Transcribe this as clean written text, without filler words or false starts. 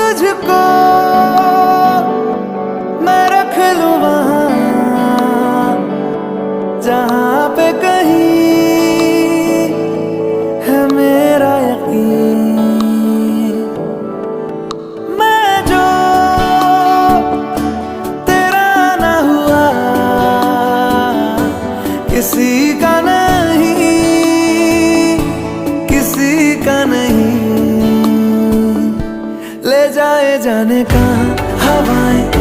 तुझको मैं रख लूं वहां जहां पे कहीं है मेरा यकीन। मैं जो तेरा ना हुआ किसी का नहीं, किसी का नहीं। ले जाए जाने का हवाएं